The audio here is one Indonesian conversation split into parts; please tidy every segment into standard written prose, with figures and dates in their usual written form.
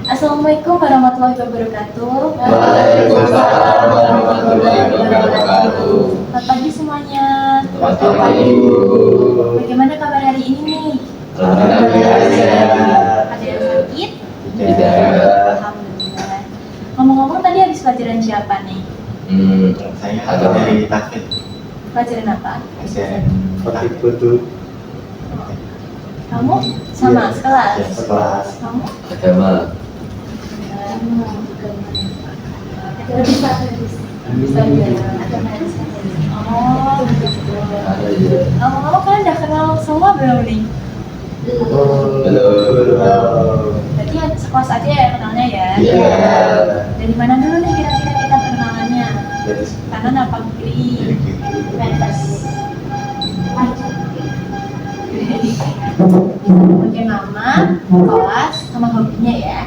Assalamualaikum warahmatullahi wabarakatuh. Waalaikumsalam warahmatullahi wabarakatuh. Selamat pagi semuanya. Selamat pagi. Bagaimana kabar hari ini nih? Alhamdulillah. Ada yang sakit? Tidak. Alhamdulillah. Ngomong-ngomong tadi habis pelajaran siapa nih? Saya Agama. dari Takfid Pelajaran apa? SDN Takfid Kutu Kamu sama sekelas? sekelas. Kamu? Agama. Bisa ya. Oh, gitu. Ada ya. Ngomong-ngomong kalian udah kenal semua belum nih? Belum. Berarti yang sekelas aja ya kenalnya ya? Iya. Dari mana dulu nih kira-kira kita perkenalannya? Dari Kanan apa kiri? Punya nama, kelas, sama hobinya ya.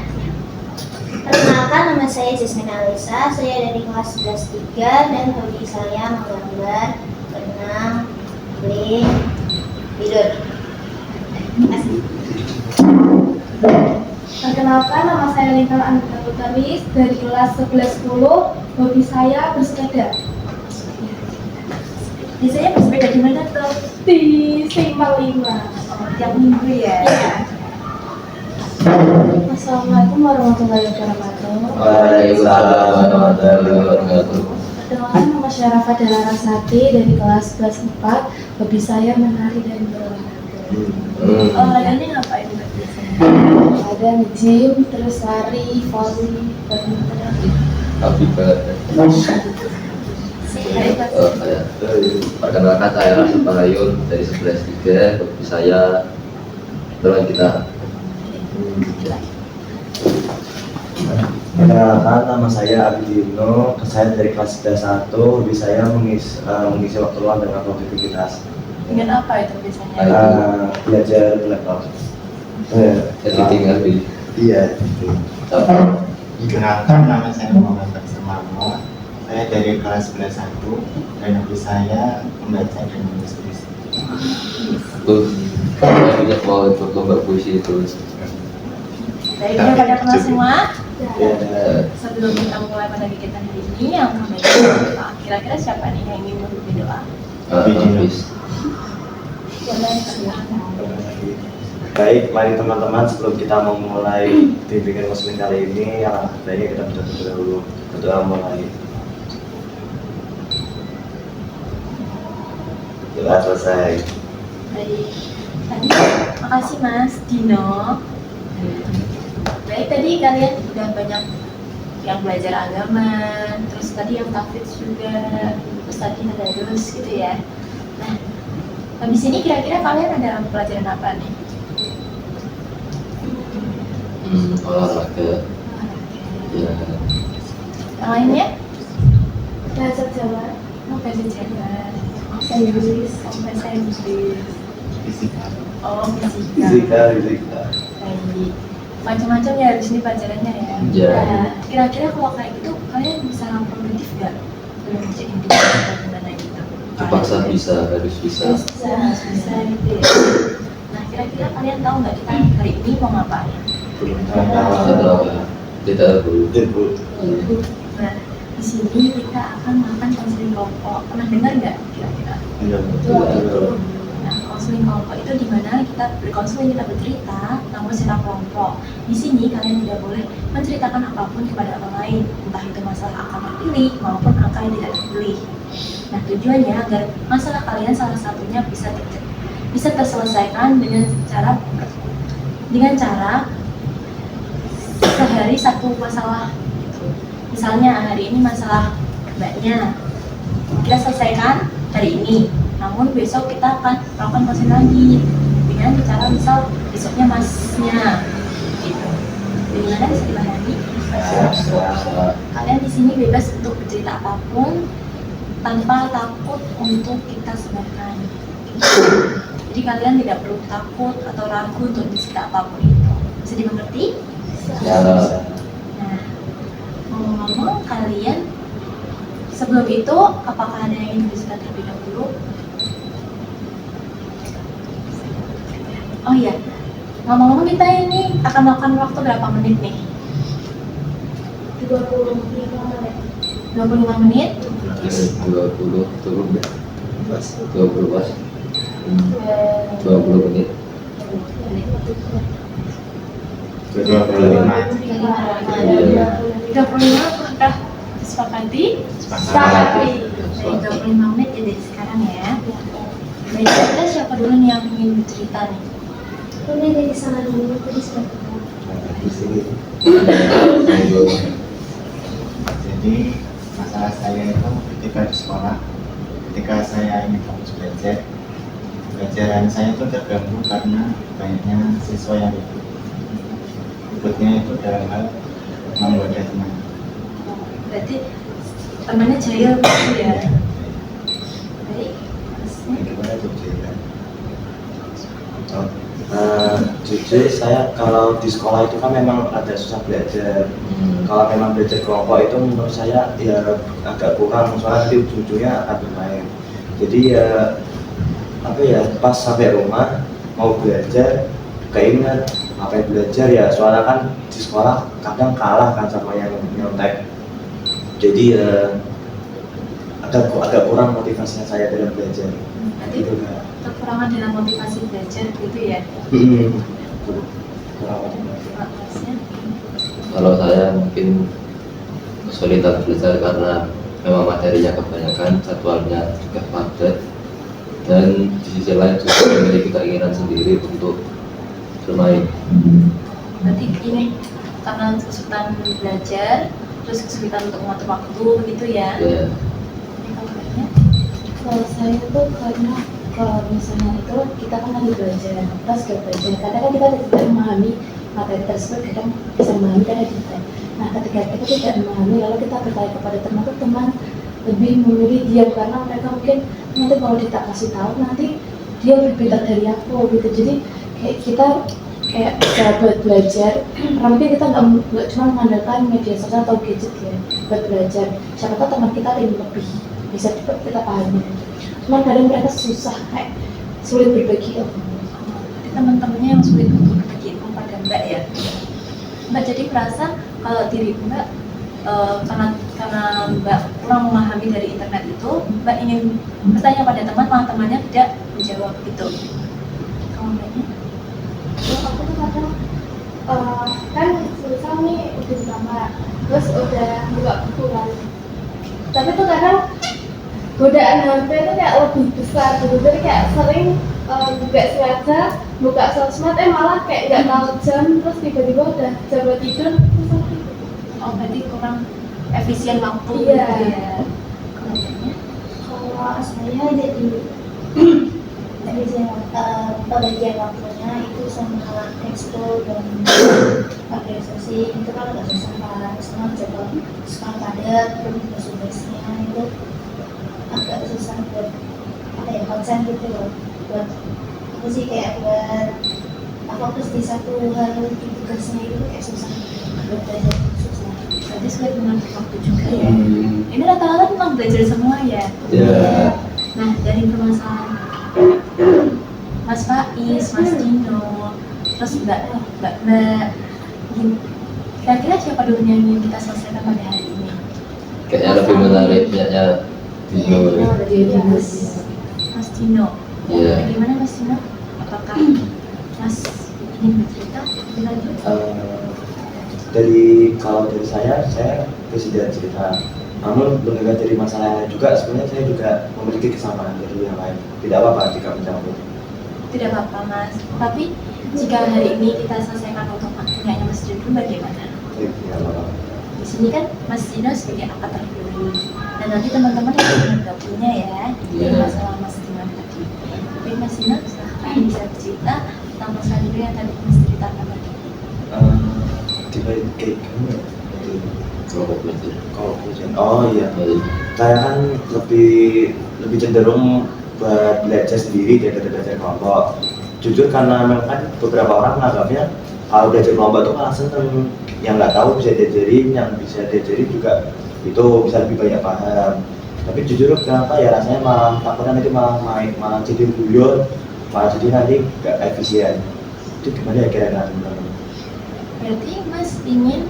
Perkenalkan, nama saya Jasmine Alisa, saya dari kelas 11 3 dan hobi saya menggambar, berenang, bowling, tidur. Perkenalkan, nama saya Lintal Anita Utaris dari kelas 11-10. Hobi saya bersepeda Biasanya bersepeda di mana tuh? di Simpang 5. Oh, tiap minggu ya? Iya. Assalamualaikum warahmatullahi wabarakatuh. Waalaikumsalam warahmatullahi wabarakatuh. Perkenalkan, nama saya Rafa Delarasati dari kelas 11 4. Hobi saya menari dan berolahraga. Olahraganya ngapain Mbak biasanya? Ada nge-gym, terus lari, volley, badminton. Tapi perkenalkan saya Rasul Parayun dari 11-3. Hobi saya bermain gitar. Perkenalkan, nama saya Abdi Dino, saya dari kelas 11-1. Hobi saya mengisi waktu luang dengan produktivitas. Dengan apa itu biasanya? Belajar laptop. Editing lebih. Iya. Perkenalkan, nama saya Muhammad Faisal Marmo. Saya dari kelas 11-1 dan hobi saya membaca dan menulis puisi. Saya punya mau ikut lomba puisi itu. Baik, udah pada kenal semua? Ya. Sebelum kita mulai pada kegiatan hari ini, yang kami kira-kira siapa nih yang ingin memimpin doa? Habis. Baik, mari teman-teman, sebelum kita memulai bimbingan muslim kali ini, yang baiknya kita berdoa dulu. Berdoa mulai. Doa selesai. Baik, tadi makasih Mas Dino. Baik, tadi kalian udah banyak yang belajar agama, terus tadi yang tahfidz juga, terus tadi tadarus gitu ya. Nah, habis ini kira-kira kalian ada pelajaran apa nih? Olahraga. Ya. Yang lainnya? Bahasa Jawa, Oh, bahasa Jawa. bahasa Inggris. Oh, bahasa Inggris. Fisika. Oh, fisika. Fisika. Baik. Macam-macam ya di sini pelajarannya ya. Iya. Nah, kira-kira kalau kayak gitu kalian bisa produktif nggak? Belum jadi atau gimana gitu? Dipaksa bisa, harus bisa. Bisa gitu ya. Nah, kira-kira kalian tahu nggak kita hari ini mau ngapain? Tidak perlu. Nah, di sini kita akan makan konseling kelompok. Pernah dengar nggak kira-kira? Nah, konseling kelompok itu di mana kita berkonseling, kita bercerita, namun secara kelompok. Di sini kalian tidak boleh menceritakan apapun kepada orang lain, entah itu masalah angka terpilih maupun angka yang tidak terpilih. Nah, tujuannya agar masalah kalian salah satunya bisa terselesaikan dengan cara sehari satu masalah. Misalnya hari ini masalah mbaknya, kita selesaikan hari ini. Namun besok kita akan melakukan konseling lagi dengan cara misal besoknya masnya gitu. Gimana bisa dipahami? Kalian di sini bebas untuk bercerita apapun tanpa takut untuk kita sebarkan. Jadi kalian tidak perlu takut atau ragu untuk bercerita apapun itu. Bisa dimengerti? Ya. Nah, ngomong-ngomong kalian sebelum itu apakah ada yang ingin bercerita terlebih dahulu? Oh iya, ngomong-ngomong kita ini akan makan waktu berapa menit nih? 25 menit. 25 menit. 20 turun deh. Pas 20 pas. 20 menit. 25. 25 apakah disepakati? Sepakati. Dari 25 menit ya dari sekarang ya. Baik, kita siapa dulu nih yang ingin bercerita nih? Ini dari sana dulu, tadi sudah ketemu. Di sini. Jadi masalah saya itu ketika di sekolah, ketika saya ingin fokus belajar, pelajaran saya itu terganggu karena banyaknya siswa yang ikutnya itu dalam hal menggoda teman. Berarti temannya jahil gitu ya? Baik, terusnya. Gimana tuh cerita? Jujur saya kalau di sekolah itu kan memang ada susah belajar. Kalau memang belajar kelompok itu menurut saya ya agak kurang, soalnya nanti ujung-ujungnya akan bermain. Jadi ya apa ya, pas sampai rumah mau belajar keinget apa yang belajar ya, soalnya kan di sekolah kadang kalah kan sama yang nyontek. Jadi ya agak kurang motivasinya saya dalam belajar. Berarti Gitu kan. kekurangan dalam motivasi belajar gitu ya? Kurang motivasi. Terusnya. Kalau saya mungkin kesulitan belajar karena memang materinya kebanyakan, jadwalnya juga padat, dan di sisi lain juga memiliki keinginan sendiri untuk bermain. Berarti ini karena kesulitan belajar, terus kesulitan untuk mengatur waktu begitu ya? Ya, Ini kalau kayaknya Kalau saya itu karena kalau misalnya itu kita kan lagi belajar, pas ke belajar, kadang kan kita tidak memahami materi tersebut, kadang bisa memahami, kadang tidak. Nah, ketika kita tidak memahami, lalu kita bertanya kepada teman lebih memilih diam karena mereka mungkin nanti kalau kita kasih tahu nanti dia lebih pintar dari aku gitu. Jadi kayak kita kayak buat belajar, karena mungkin kita nggak cuma mengandalkan media sosial atau gadget ya buat belajar. Siapa tahu teman kita ada yang lebih bisa cepat kita pahami. Cuman kadang mereka susah, kayak sulit berbagi ilmu. berarti teman-temannya yang sulit untuk berbagi ilmu pada Mbak ya? Mbak jadi merasa kalau diri Mbak karena Mbak kurang memahami dari internet itu, Mbak ingin bertanya pada teman, malah temannya tidak menjawab gitu. Kalau Mbaknya? Kalau aku tuh kadang kan misal nih udah di kamar, terus udah buka buku kan, tapi tuh kadang godaan HP itu kayak lebih besar gitu, jadi kayak sering juga sengaja buka sosmed, malah kayak nggak tahu jam, terus tiba-tiba udah jam buat tidur, terus aku gitu. Oh berarti kurang efisien waktu Iya. gitu ya? Kalau Mbaknya? Kalau saya jadi pembagian waktunya itu sama ekskul dan organisasi itu kan agak susah kan, semua jadwal sekarang padat, tugas-tugasnya itu agak susah buat apa ya, konsen gitu loh, buat aku sih kayak buat fokus di satu hal di tugasnya itu kayak susah, buat belajar itu susah. Berarti sulit mengatur waktu juga ya? Ini rata-rata memang belajar semua ya? ya. Nah, dari permasalahan Mas Faiz, Mas Dino, terus Mbak, kira-kira siapa dulu yang ingin kita selesaikan pada hari ini? Kayaknya lebih menarik punyanya Dino. Iya, Mas. Mas Dino. Iya. Bagaimana Mas Dino? Apakah Mas ingin bercerita lebih lanjut? Kalau dari saya tidak cerita. Namun mendengar dari masalah yang lain juga, sebenarnya saya juga memiliki kesamaan dari yang lain. Tidak apa-apa jika mencampur. Tidak apa-apa Mas. Tapi jika hari ini kita selesaikan untuk punyanya Mas Dino, bagaimana? Tidak apa-apa. Di sini kan Mas Dino sebagai angkat terpilih. Dan nanti teman-teman yang gabungnya ya dari Iya. masalah Mas Dino tadi. Tapi Mas Dino silahkan bisa bercerita tentang masalah Dino yang tadi Mas ceritakan tadi. Dibalik kayak gimana ya? Kelompok belajar. Kalau ujian, oh iya. Baik. Saya kan lebih cenderung buat belajar sendiri daripada belajar kelompok. Jujur karena memang kan beberapa orang menganggapnya kalau belajar kelompok itu malah seneng, yang nggak tahu bisa diajarin, yang bisa diajarin juga itu bisa lebih banyak paham. Tapi jujur kenapa ya, rasanya malah takutnya nanti malah jadi guyon, malah jadi nanti nggak efisien. Itu gimana ya kira-kira teman-teman? Berarti Mas ingin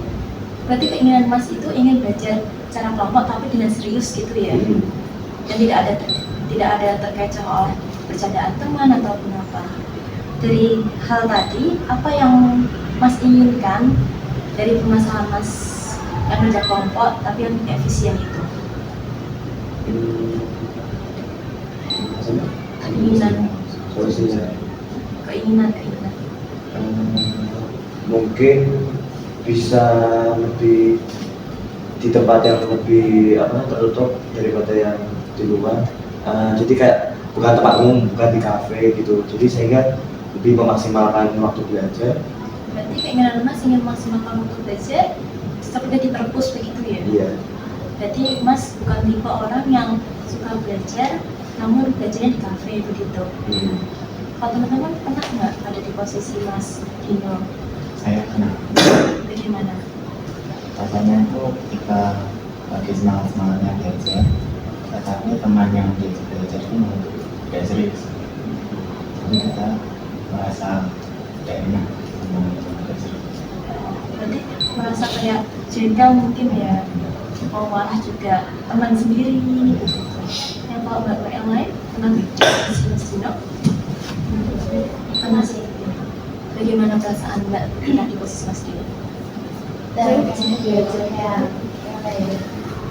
Berarti keinginan Mas itu ingin belajar secara kelompok tapi dengan serius gitu ya? Dan tidak ada terkecoh oleh bercandaan teman ataupun apa. Dari hal tadi, apa yang Mas inginkan dari permasalahan Mas yang kerja kelompok tapi yang efisien itu? Keinginan, Solusinya keinginan. mungkin bisa lebih di tempat yang lebih tertutup daripada yang di luar. Jadi kayak bukan tempat umum, bukan di kafe gitu. Jadi sehingga lebih memaksimalkan waktu belajar. Berarti keinginan Mas ingin memaksimalkan waktu belajar seperti di perpus begitu ya? Iya. Berarti Mas bukan tipe orang yang suka belajar namun belajarnya di kafe begitu. Kalau teman-teman pernah nggak ada di posisi Mas Dino? Saya kenal. Bagaimana? Rasanya itu ketika lagi semangat-semangatnya belajar, tetapi teman yang diajak belajar itu tidak serius. Jadi kita merasa tidak enak teman yang tidak serius. Berarti merasa kayak jengkel mungkin ya? Mau malah juga teman sendiri gitu. Yang kalau mbak yang lain pernah di posisi Mas Dino? Pernah sih. Bagaimana perasaan Mbak di posisi Mas Dino? Saya belajarnya apa ya?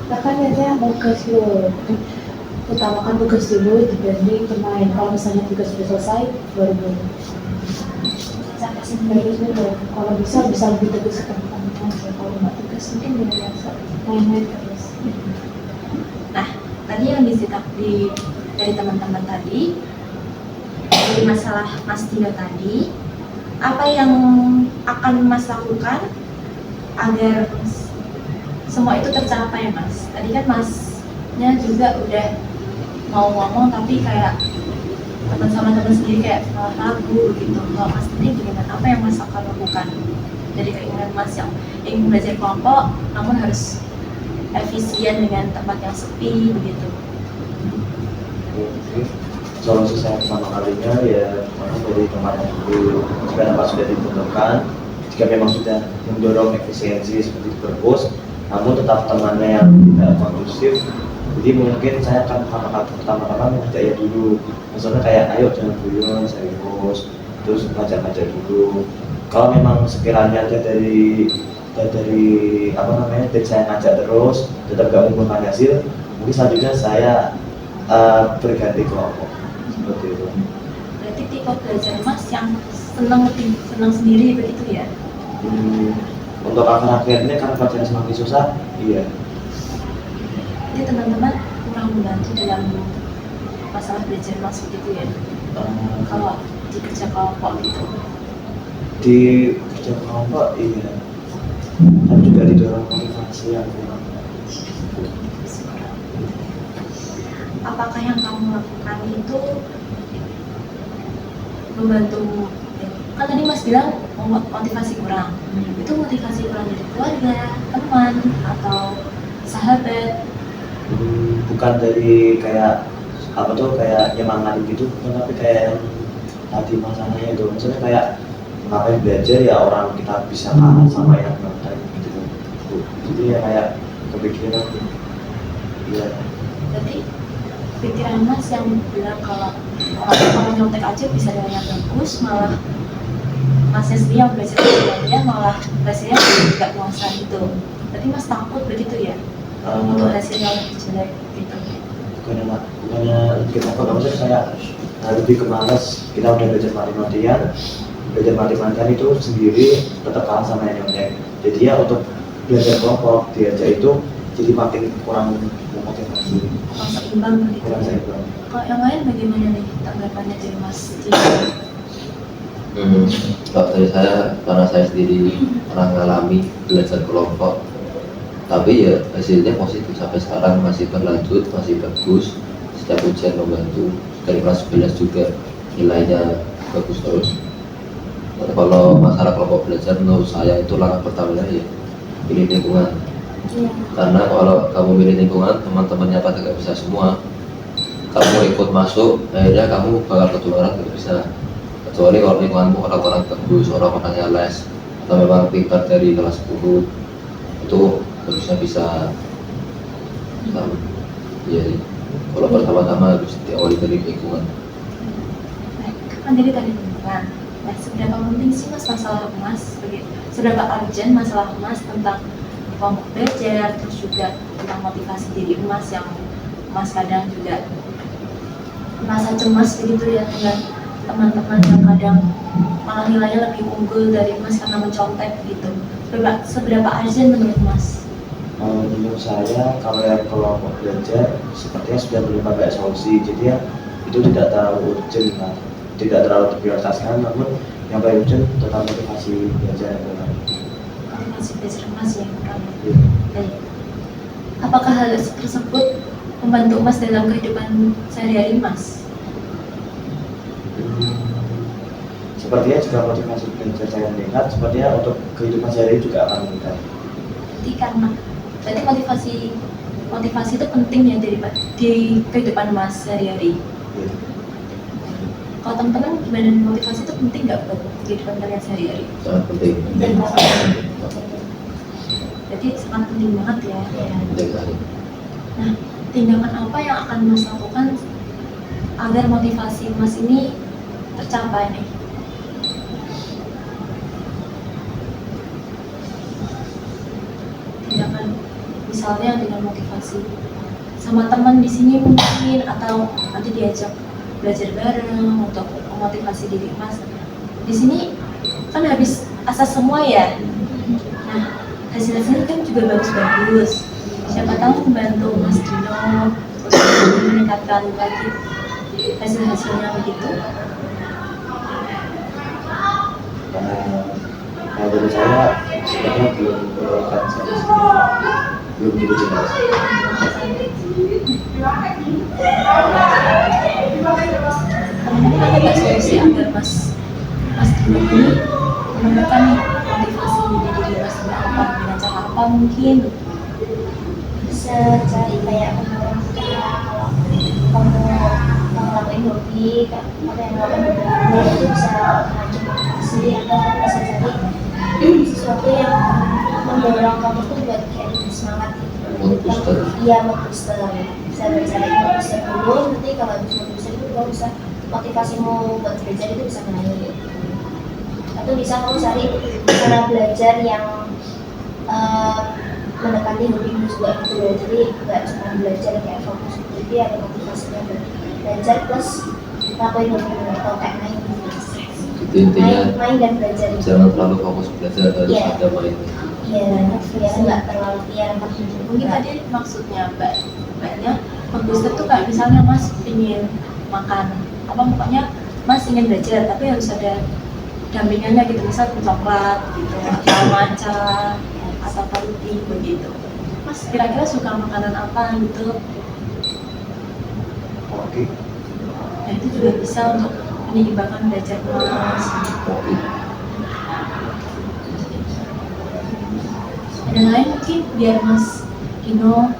Bahkan biasanya tugas dulu, utamakan tugas dulu dibanding bermain. Kalau misalnya tugas sudah selesai, baru boleh. Sampai Baru sendiri. sudah. Kalau bisa lebih tegas ke teman. Kalau nggak tegas mungkin dia biasa main-main terus. Nah, tadi yang dari teman-teman tadi, dari masalah Mas Dino tadi, apa yang akan Mas lakukan agar semua itu tercapai Mas? Tadi kan Masnya juga udah mau ngomong tapi kayak teman sama teman sendiri kayak malah ragu gitu. Kalau Mas sendiri gimana? Apa yang Mas akan lakukan dari keinginan Mas yang ingin belajar kelompok namun harus efisien dengan tempat yang sepi begitu? Solusi saya pertama kalinya ya dari tempat yang dulu jika tempat sudah ditentukan, jika memang sudah mendorong efisiensi seperti di perpus, namun tetap temannya yang tidak kondusif, jadi mungkin saya akan pertama-tama mengajak ya dulu, misalnya kayak ayo jangan guyon, serius, terus ngajak-ngajak dulu. Kalau memang sekiranya dari saya ngajak terus tetap gak membuahkan hasil, mungkin selanjutnya saya berganti kelompok seperti itu. Berarti tipe belajar Mas yang senang sendiri begitu ya? Untuk akhir-akhirnya karena pelajaran semakin susah, iya. Jadi teman-teman kurang membantu dalam masalah belajar Mas begitu ya? Kalau di kerja kelompok gitu. Di kerja kelompok iya, dan juga didorong motivasi yang kurang. Apakah yang kamu lakukan itu membantu? Kan tadi Mas bilang motivasi kurang. Itu motivasi kurang dari keluarga, teman, atau sahabat? Bukan dari kayak kayak nyemangatin gitu, bukan, tapi kayak yang tadi masalahnya itu, maksudnya kayak ngapain belajar ya orang kita bisa kalah sama yang nonton gitu. Jadi ya kayak kepikiran gitu. Iya. Berarti pikiran Mas yang bilang kalau orang nyontek aja bisa dengan yang bagus, malah Masnya sendiri yang belajar belajarnya malah hasilnya tidak puasan gitu. Berarti Mas takut begitu ya? Untuk hasilnya lebih jelek gitu. Bukannya kita maksudnya saya lebih ke malas. Kita udah belajar mati-matian itu sendiri tetap kalah sama yang nyontek. Jadi ya untuk belajar kelompok diajak itu jadi makin kurang memotivasi. Kurang seimbang begitu. Kurang seimbang. Kalau yang lain bagaimana nih tanggapannya dari Mas? Kalau dari saya, karena saya sendiri pernah mengalami belajar kelompok, tapi ya hasilnya positif sampai sekarang masih berlanjut, masih bagus. Setiap ujian membantu, dari kelas 11 juga nilainya bagus terus. Kalau masalah kelompok belajar menurut saya itu langkah pertamanya ya pilih lingkungan. Karena kalau kamu pilih lingkungan, teman-temannya pada gak bisa semua, kamu ikut masuk, akhirnya kamu bakal ketularan gak bisa. Kecuali kalau lingkunganmu orang-orang bagus, orang-orangnya les, atau memang pintar dari kelas 10, itu harusnya bisa tahu ya. Kalau pertama-tama harus diawali dari lingkungan. Nah, kan jadi tadi lingkungan. Nah, seberapa penting sih mas masalah emas? Seberapa urgent masalah emas tentang kelompok belajar, terus juga tentang motivasi diri emas yang emas kadang juga merasa cemas begitu ya dengan teman-teman yang kadang malah nilainya lebih unggul dari emas karena mencontek gitu. Seberapa urgent menurut mas? Menurut saya kalau yang kelompok belajar sepertinya sudah menerima kayak solusi, jadi ya itu tidak terlalu urgent lah, tidak terlalu diprioritaskan, namun yang paling urgent tentang motivasi belajar Motivasi belajar emas yang kurang. ya. Baik. Apakah hal tersebut membantu mas dalam kehidupan sehari-hari mas? Sepertinya jika motivasi belajar saya meningkat, sepertinya untuk kehidupan sehari juga akan meningkat. Berarti motivasi itu penting ya di kehidupan mas sehari-hari. Ya. Kalau teman-teman gimana, motivasi itu penting nggak buat kehidupan kalian sehari-hari? Sangat penting. Berarti sangat penting banget ya. Penting sekali. Nah, tindakan apa yang akan mas lakukan agar motivasi mas ini tercapai nih? Tindakan misalnya dengan motivasi sama teman di sini mungkin, atau nanti diajak belajar bareng untuk memotivasi diri mas. Di sini kan habis asas semua ya. Nah, hasil-hasilnya kan juga bagus-bagus. Siapa tahu membantu Mas Dino untuk meningkatkan lagi hasil-hasilnya begitu. Menurut saya sebenarnya belum menemukan solusi, belum jadi jelas. Mungkin ada nggak solusi agar Mas Dino ini menemukan motivasi diri Mas Dino apa, dengan cara apa mungkin? Bisa cari kayak orang kalau kamu mau ngelakuin hobi, kamu yang ngelakuin hobi itu bisa ngajak motivasi, atau kamu bisa cari sesuatu yang mendorong kamu tuh buat kayak lebih semangat gitu. Mood booster. Iya, mood booster. Bisa mencari mood booster dulu, nanti kalau habis mood booster itu kamu bisa motivasimu buat belajar itu bisa naik. Atau bisa kamu cari cara belajar yang mendekati hobimu juga gitu loh. Jadi nggak cuma belajar kayak fokus, jadi ada motivasinya buat belajar plus lakuin hobimu atau kayak main gitu. Jadi intinya Main dan belajar itu. jangan terlalu fokus belajar, harus Iya. ada main. Iya, biar nggak terlalu biar Mungkin tadi maksudnya mbaknya booster tuh kayak misalnya Mas ingin makan apa, pokoknya Mas ingin belajar tapi harus ada dampingannya gitu, misal coklat gitu atau matcha atau roti begitu. Mas kira-kira suka makanan apa gitu? Oke. Nah itu juga bisa untuk menyeimbangkan belajar Mas. Oke. Ada lain mungkin biar Mas Dino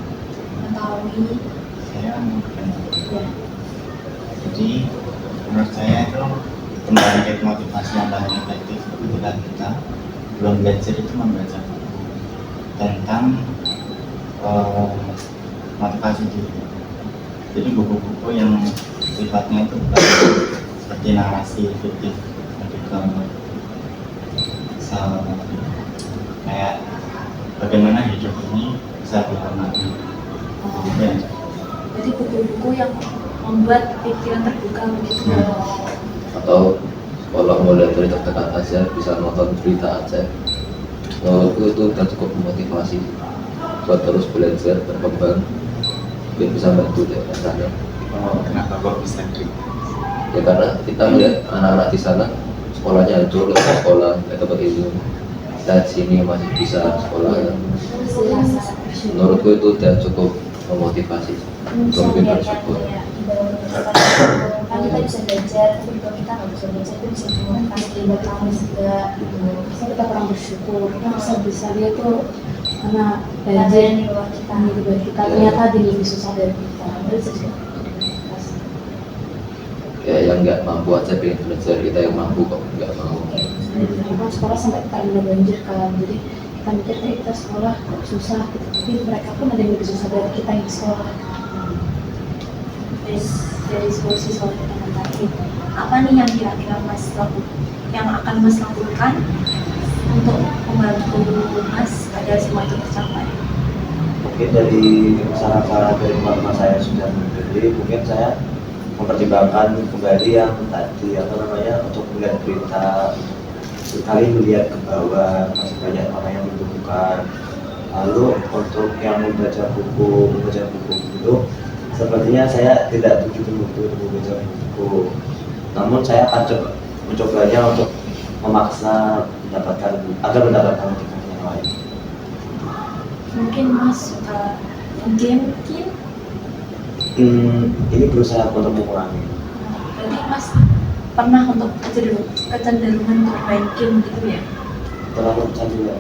mengetahui. Saya mungkin Ya. jadi menurut saya itu kembali ke motivasi yang paling efektif ketika kita belum belajar itu membaca buku tentang motivasi diri. Jadi buku-buku yang sifatnya itu bukan seperti narasi fiktif, juga kayak bagaimana hidup ini bisa dimaknai. Ya. Jadi buku-buku yang membuat pikiran terbuka begitu. Atau kalau mulai dari terdekat aja bisa nonton berita aja. Menurutku itu udah cukup memotivasi buat terus belajar, berkembang, biar bisa bantu deh rasanya. Kenapa kok bisa gitu? Ya karena kita lihat anak-anak di sana sekolahnya hancur, nggak sekolah, nggak dapat ilmu. Kita di sini masih bisa sekolah. Menurutku itu udah cukup memotivasi untuk lebih bersyukur. Kan kita bisa belajar, tapi kalau kita nggak bisa belajar itu bisa dimotivasi buat kamu juga gitu. Kita kurang bersyukur, kita bisa lihat tuh karena Belajar belajar di luar kita. di luar kita ternyata dia lebih susah dari kita. Terus Kayak yang nggak mampu aja pengen belajar, kita yang mampu kok nggak mau. sekolah sampai kita udah banjir kan, jadi kita kita mikir kayak kita sekolah kok susah gitu, tapi mereka pun ada yang lebih susah dari kita yang di sekolah. Dari solusi yang tadi, apa nih yang kira-kira Mas yang akan Mas lakukan untuk membantu Mas agar semua itu tercapai? Mungkin dari saran-saran dari teman-teman saya yang sudah memberi, mungkin saya mempertimbangkan kembali yang tadi untuk melihat berita, sekali melihat ke bawah masih banyak orang yang membutuhkan. Lalu untuk yang membaca buku itu sepertinya saya tidak begitu membaca buku, namun saya akan mencobanya untuk memaksa agar mendapatkan motivasi yang lain. Mungkin Mas suka game mungkin? Ini berusaha untuk mengurangi. Berarti Mas pernah untuk kecenderungan untuk main game gitu ya? Terlalu candu ya.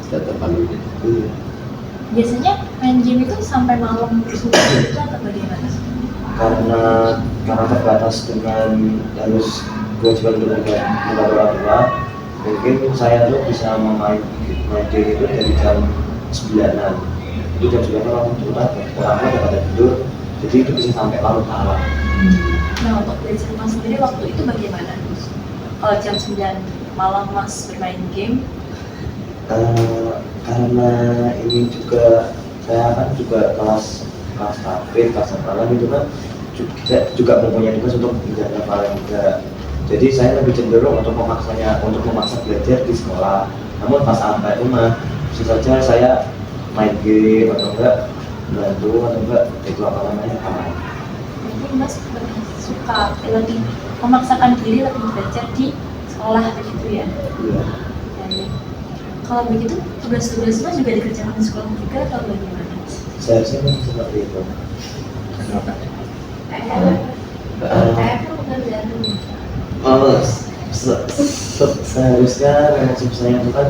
Sudah terlalu gitu. Iya. Biasanya main game itu sampai malam subuh itu atau bagaimana? Karena terbatas dengan harus kewajiban untuk orang tua, mungkin saya tuh bisa main game itu dari jam 9-an. Itu jam 9 orang tua udah pada tidur, jadi itu bisa sampai larut malam. Nah, untuk belajar Mas sendiri waktu itu bagaimana? Kalau jam 9 malam Mas bermain game? Karena ini juga saya kan juga kelas KP, kelas hafalan itu kan juga mempunyai tugas untuk menjaga hafalan juga. Jadi saya lebih cenderung untuk memaksa belajar di sekolah. Namun pas sampai rumah, bisa saja saya main game atau enggak bantu atau enggak itu kawan. Jadi Mas lebih suka lebih memaksakan diri lebih belajar di sekolah begitu ya? Iya. Ya. Kalau begitu tugas-tugas Mas juga dikerjakan di sekolah juga atau bagaimana? Saya sih seperti itu. Kenapa? Seharusnya memang sebesarnya itu kan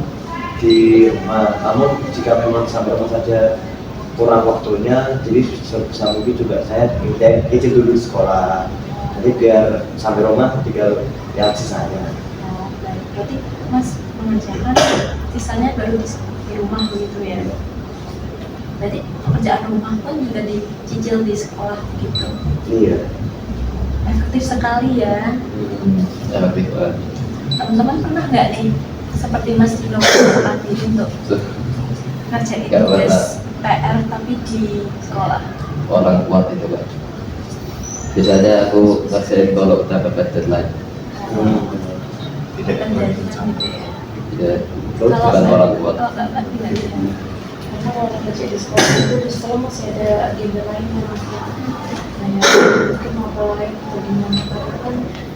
di rumah. Namun jika memang sampai rumah saja kurang waktunya, jadi sebisa mungkin juga saya izin dulu di sekolah. Jadi biar sampai rumah tinggal yang sisanya. Oh, baik. Berarti Mas mengerjakan sisanya baru di rumah begitu ya? Berarti pekerjaan rumah pun juga dicicil di sekolah gitu. Iya. Efektif sekali ya. Efektif banget. Teman-teman pernah nggak nih seperti Mas Dino melakukan diri untuk ngerjain Nggak tugas PR tapi di sekolah? Orang kuat itu kan. Biasanya aku ngerjain kalau udah mepet deadline. Tidak Dan boleh jadinya sama. gitu ya. Ya, Kalau bukan saya- orang kuat. kalau Bapak tidak ya. Karena kalau kita kerja di sekolah itu di sekolah masih ada agenda lain yang kayak mungkin mau lain atau gimana. Karena kan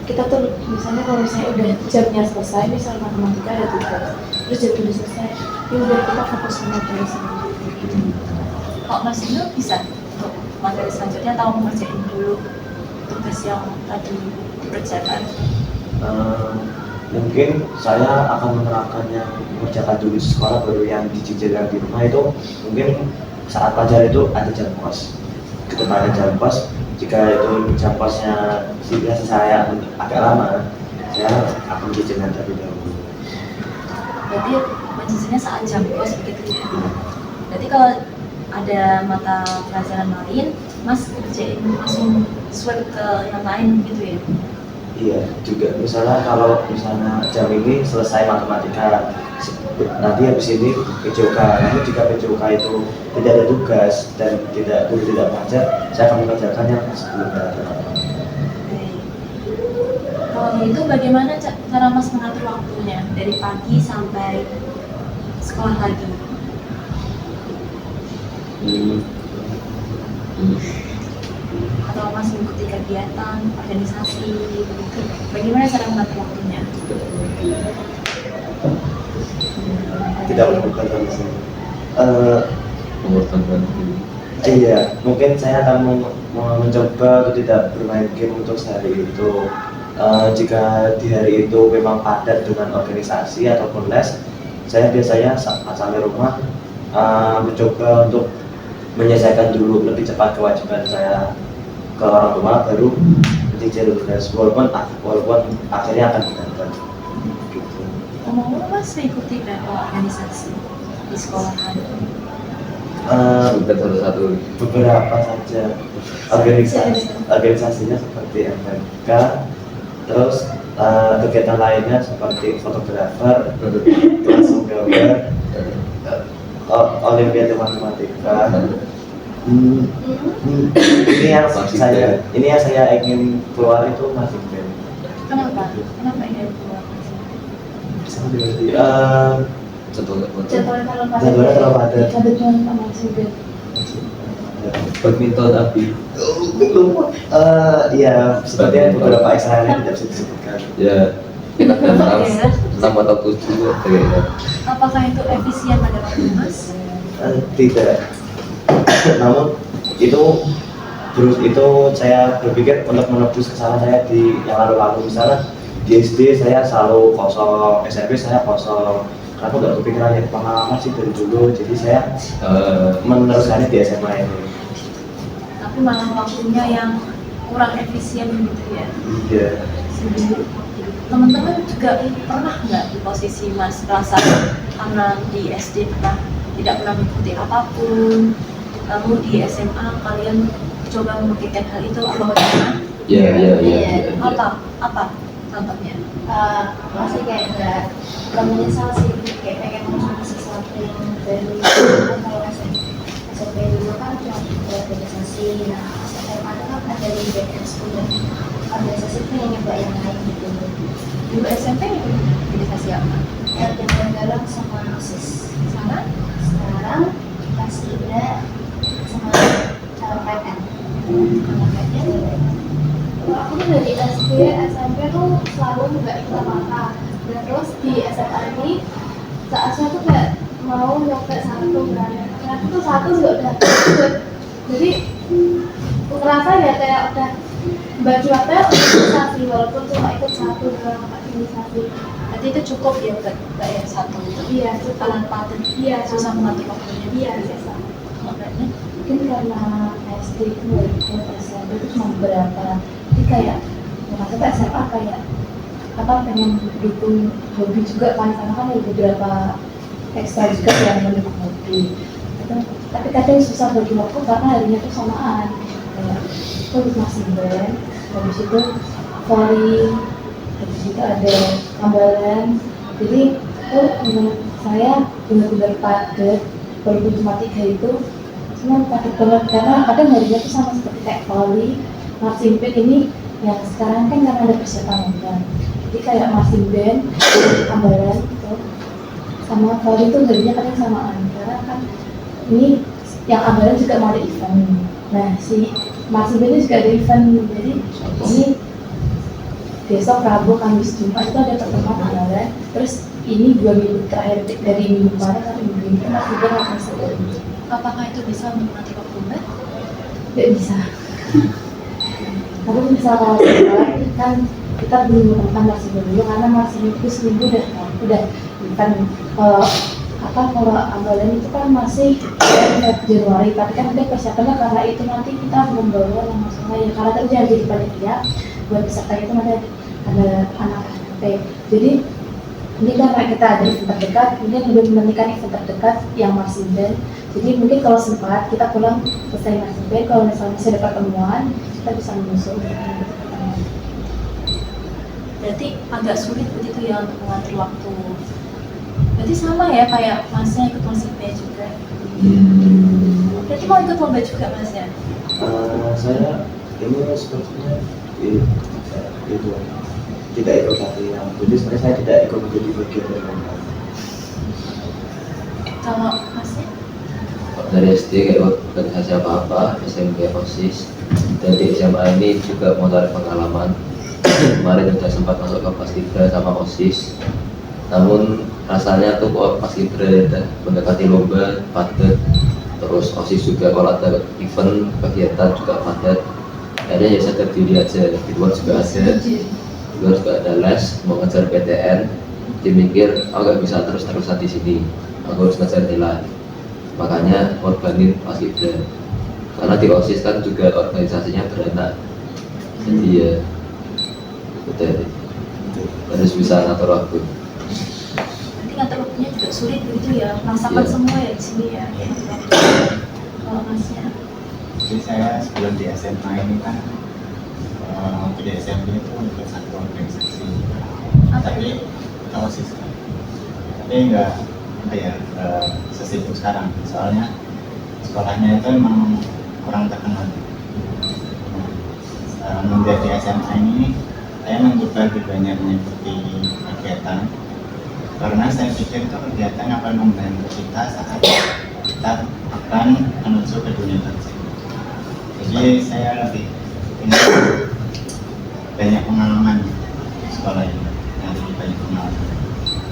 kita tuh misalnya kalau misalnya udah jamnya selesai, misal matematika ada tugas, terus jam udah selesai, ya udah kita fokus sama materi selanjutnya gitu. Kalau Mas Dino bisa untuk materi selanjutnya atau mengerjain dulu tugas yang tadi dikerjakan? Mungkin saya akan menerapkan yang mengerjakan dulu di sekolah baru yang dicicil yang di rumah itu. Mungkin saat pelajaran itu ada jam kos, ketika ada jam kos, jika itu jam kosnya biasa saya agak lama, saya akan mencicilnya terlebih dahulu. Berarti mencicilnya saat jam kos begitu ya? Berarti kalau ada mata pelajaran lain, Mas kerjain langsung swap ke yang lain gitu ya? Iya, juga misalnya kalau misalnya jam ini selesai matematika, nanti habis ini PJOK. Namun jika PJOK itu tidak ada tugas dan tidak belajar, saya akan mengerjakan yang sebelumnya. Baik. Kalau begitu bagaimana cara Mas mengatur waktunya dari pagi sampai sekolah lagi? Atau Mas mengikuti kegiatan, organisasi, begitu? Bagaimana cara mengatur waktunya? Tidak melakukan sama sekali. Mengurusan Iya, mungkin saya akan mencoba untuk tidak bermain game untuk sehari itu. Jika di hari itu memang padat dengan organisasi ataupun les, saya biasanya saat sampai rumah mencoba untuk menyelesaikan dulu lebih cepat kewajiban saya ke orang tua, baru mencicil tugas walaupun akhirnya akan diganti. Gitu. Ngomong-ngomong Mas mengikuti berapa organisasi di sekolah kan? Bukan salah satu. Beberapa saja organisasinya seperti FMK, terus kegiatan lainnya seperti fotografer, kelas gambar, olimpiade matematika. Ini yang saya ingin keluar itu masih band. Kenapa ingin keluar? Jadwalnya kalau Jadwalnya terlalu padat. Kebetulan sama juga. Badminton tapi Ya sepertinya beberapa ekstra yang tidak bisa disebutkan. ya kita kan 6 atau 7 kayaknya. Apakah itu efisien pada waktu Mas? Tidak. Namun itu saya berpikir untuk menebus kesalahan saya di yang lalu-lalu. Misalnya di SD saya selalu kosong, SMP saya kosong. Aku nggak kepikiran ya pengalaman sih dari dulu, jadi saya meneruskannya di SMA ini. Tapi malah waktunya yang kurang efisien gitu ya. Iya. Teman-teman juga pernah nggak di posisi Mas merasa karena di SD tidak pernah mengikuti apapun, lalu di SMA kalian coba membuktikan hal itu apa bagaimana? Iya. Apa contohnya? Masih kayak nggak menyesal sih, kayak pengen mencoba sesuatu yang baru. Kalau SMP dulu kan cuma organisasi, nah SMA itu kan ada di BKS dan organisasi itu yang nyoba yang lain gitu. Dulu SMP organisasi apa? Yang dalam sama OSIS. Sama? Sekarang pas Ibra sama PTN. Kalau aku tuh dari SD, SMP tuh selalu nggak ikut apa-apa. Dan terus di SMA ini saatnya tuh kayak mau nyoba satu kan. Karena aku tuh satu juga udah ikut. Jadi aku ngerasa ya kayak udah bagi waktu bisa sih walaupun cuma ikut satu dalam organisasi. Berarti itu cukup ya buat yang satu itu? Iya, Kalian paten? Iya, Susah mengatur waktunya? Iya, biasa. Makanya Mungkin karena SD itu nggak ikut, SMP itu cuma beberapa. Jadi kayak masuk ke SMA kayak pengen dukung hobi juga kan, karena kan ada beberapa ekstra juga yang mendukung hobi. Tapi kadang susah bagi waktu karena harinya tuh samaan. Kayak itu masih band, habis itu volley, habis itu ada tambalan. Jadi itu menurut saya benar-benar padat. Walaupun cuma 3 itu cuma padat banget karena kadang harinya tuh sama seperti kayak volley, marching band ini yang sekarang kan karena ada persiapan lomba. Jadi kayak marching band, tambalan gitu, sama volley itu harinya kadang samaan karena kan ini yang ambalan juga mau ada event. Nah si marching band itu juga ada event, jadi ini besok Rabu, Kamis, Jumat itu ada pertemuan ambalan. Terus ini 2 minggu terakhir dari minggu kemarin sampai minggu ini marching band akan selesai. apakah itu bisa menikmati waktu Mbak? Tidak bisa. Tapi bisa kalau kan kita belum menemukan marching band dulu karena marching itu seminggu udah event. Kalau ambalan itu kan masih Januari, tapi kan kita persiapannya karena itu nanti kita membawa yang masalah ya karena terus yang jadi panitia buat peserta itu ada anak SMP. Jadi ini karena kita ada event terdekat, ini belum menemukan event terdekat yang marching band. Jadi mungkin kalau sempat kita pulang selesai marching band, kalau misalnya masih ada pertemuan kita bisa menyusul. Berarti agak sulit begitu ya untuk mengatur waktu. Berarti sama ya kayak Masnya ikut marching band juga. Berarti mau ikut lomba juga Mas ya? Saya ini sepertinya itu tidak ikut latihan, jadi sebenarnya saya tidak ikut menjadi bagian dari lomba. Kalau Masnya? Dari SD kayak organisasi apa-apa, SMP OSIS, dan di SMA ini juga mau tarik pengalaman. Kemarin sudah sempat masuk ke Paskibra sama OSIS, namun rasanya tuh kok Paskibra udah mendekati lomba padat, terus OSIS juga kalau ada event kegiatan juga padat. Akhirnya ya sadar diri aja, di luar juga ada, di luar juga ada les, mau ngejar PTN, dia mikir aku gak bisa terus-terusan di sini, aku harus ngejar nilai. Makanya korbanin Paskibra, karena di OSIS kan juga organisasinya beranak, jadi ya udah harus bisa ngatur waktu. ngatur waktunya juga sulit begitu ya, merasakan Iya. semua ya di sini ya. Kalau masnya Jadi saya sebelum di SMA ini kan waktu di SMP itu ikut satu organisasi, apa tapi itu? OSIS kan. Tapi nggak apa ya sesibuk sekarang, soalnya sekolahnya itu emang kurang terkenal. Nah, menjadi SMA ini saya mencoba lebih banyak mengikuti kegiatan, karena saya pikir itu kegiatan akan membantu kita saat kita akan menuju ke dunia kerja. Jadi saya lebih ingin banyak pengalaman di sekolah ini, yang lebih banyak pengalaman.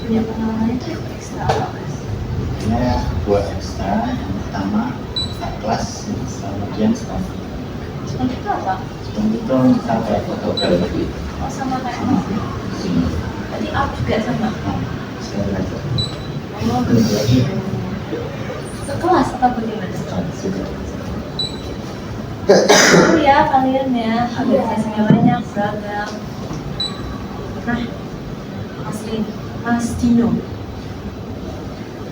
Punya pengalaman itu ekstra apa mas? Saya dua ekstra, yang pertama kelas, kemudian sekolah. Seperti itu apa? Seperti itu misal kayak fotografi. Oh sama kayak mas. Berarti art juga sama. Saya belajar Oh begitu. Sekelas atau bagaimana? juga. Seru ya kalian ya, organisasinya banyak, beragam. Nah, Mas Dino,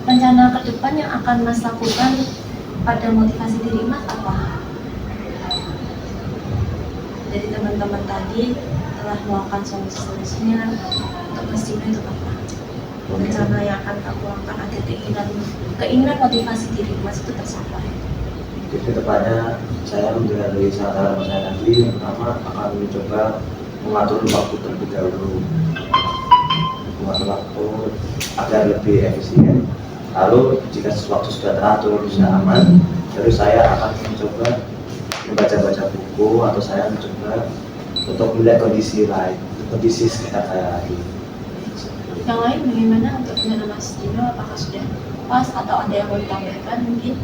rencana ke depan yang akan Mas lakukan pada motivasi diri Mas apa? Jadi teman-teman tadi telah melakukan solusi-solusinya, untuk Mas Dino itu apa? Rencana yang akan kamu lakukan agar keinginan motivasi diri Mas itu tercapai. Jadi tepatnya saya mendengar dari saran saya tadi, yang pertama akan mencoba mengatur waktu terlebih dahulu, mengatur waktu agar lebih efisien. Lalu jika sesuatu sudah teratur, sudah aman, baru saya akan mencoba membaca-baca buku, atau saya mencoba untuk melihat kondisi sekitar saya lagi. Yang lain bagaimana untuk rencana Mas Dino? Apakah sudah pas atau ada yang mau ditambahkan mungkin?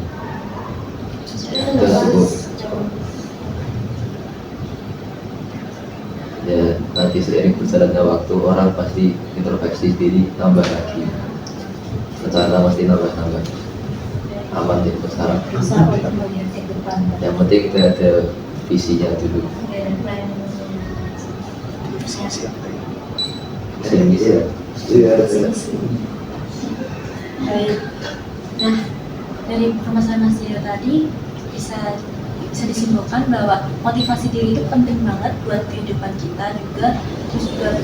Sudah cukup. Ya nanti seiring berjalannya waktu orang pasti introspeksi diri tambah lagi. Rencana pasti nambah aman di sekarang. Bisa untuk melihat ke depan. Yang penting kita ada visinya dulu. Dan plan. Visinya siapa ya? Visi ya. Iya. Baik. Nah, dari permasalahan Mas Dino tadi bisa disimpulkan bahwa motivasi diri itu penting banget buat kehidupan kita juga, terus juga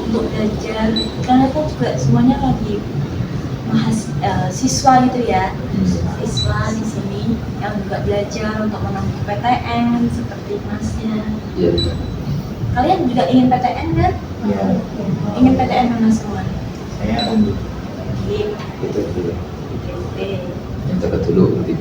untuk belajar, karena kan juga semuanya lagi siswa gitu ya, siswa di sini yang juga belajar untuk menempuh PTN seperti Masnya. Iya. Kalian juga ingin PTN kan? Ya, Ingin PTN mana semua? saya untuk Ingin Itu dulu. ITB, Yang dekat dulu nanti.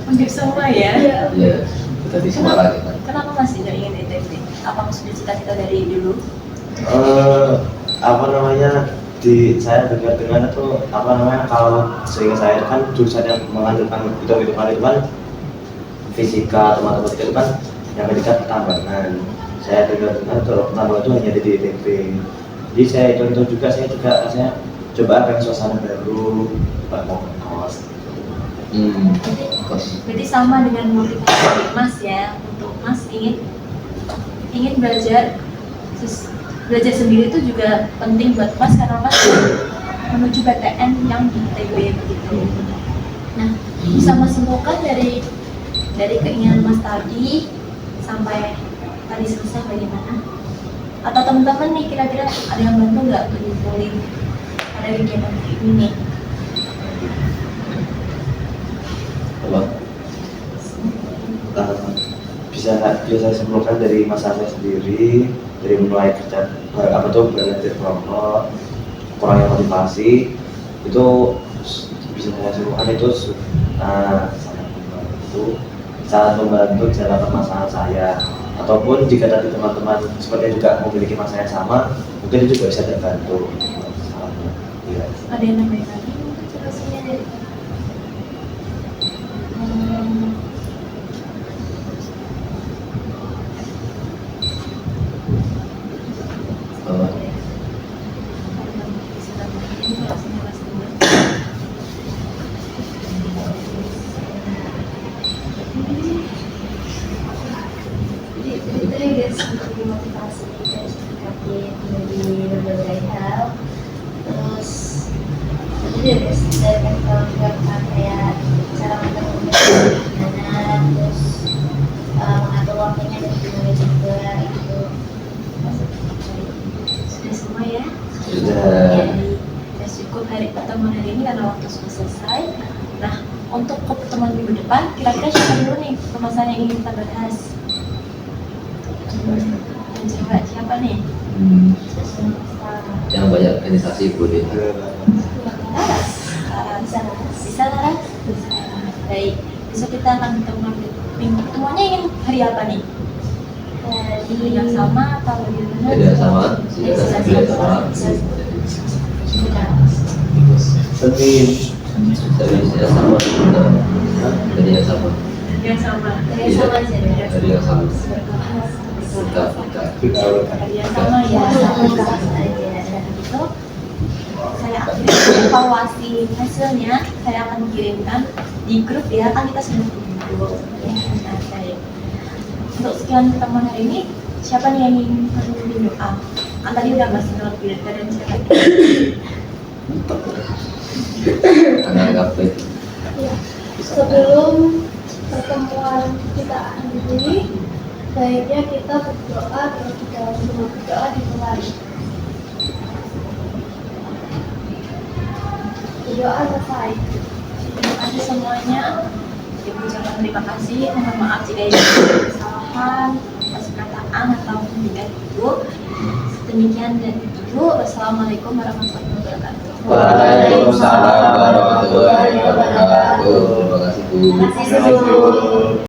Undip semua ya. Ya kita di Semarang ya kan. Kenapa masih nggak ingin ITB? Apa sudah cita-cita dari dulu? Apa namanya, saya dengar itu apa namanya, kalau sehingga saya kan jurusan yang mengandalkan hitung-hitungan itu kan fisika atau matematika itu kan yang mendekat pertambangan. Saya dengar kalau pertambangan itu hanya di ITB. Jadi saya itu juga saya rasanya coba pengen suasana baru, mau ke kos. Berarti sama dengan motivasi Mas ya, untuk Mas ingin belajar. Terus belajar sendiri itu juga penting buat Mas karena Mas menuju PTN yang di ITB begitu. Nah, bisa Mas simpulkan dari keinginan Mas tadi sampai tadi selesai bagaimana? Atau teman-teman nih kira-kira ada yang bantu nggak untuk nyimpulin ada kegiatan kayak ini? Apa? Bisa saya simpulkan dari masa saya sendiri, dari mulai kerja belajar kelompok, kurangnya motivasi itu bisa saya simpulkan itu sangat membantu dalam permasalahan saya. Ataupun jika tadi teman-teman sepertinya juga memiliki masalah yang sama, mungkin itu juga bisa terbantu. Ya. Ada yang nambahin lagi mungkin solusinya dari Jadi itu ya guys, untuk motivasi dari berbagai hal. Terus itu dari kasih tahu juga kan kayak cara mengatur gimana, terus mengatur waktunya dan gimana juga itu. Sudah semua ya? Sudah. Jadi sudah cukup hari pertemuan hari ini karena waktu sudah selesai. Nah, untuk ke pertemuan minggu depan, kira-kira siapa dulu nih permasalahan yang ingin kita bahas? Dan siapa nih? Yang banyak organisasi boleh. Laras. Bisa Laras? Baik, besok kita akan bertemu minggu. Pertemuannya ingin hari apa nih? Hari yang sama atau bagaimana? Jadi yang sama, sudah sama. Senin. Dari yang sama. Dari yang sama. Yang sama. Dari sama aja deh. Dari yang sama. Kita. Hari yang sama ya. Itu saya akhiri evaluasi hasilnya saya akan kirimkan di grup ya, kan kita sudah grup. Nah, baik. Untuk sekian pertemuan hari ini, siapa nih yang ingin memimpin doa? Kan tadi udah bahas dengan Pilda dan siapa lagi? Anak kafe. Ya, sebelum pertemuan kita akhiri, baiknya kita berdoa terlebih dahulu. Berdoa dimulai. Berdoa selesai. Terima kasih semuanya. Ibu ucapkan terima kasih. Mohon maaf jika ada kesalahan, atas perkataan atau pendidikan ibu. Demikian dan itu. Wassalamualaikum warahmatullahi wabarakatuh. Waalaikumsalam warahmatullahi wabarakatuh. Terima kasih Bu. Terima kasih.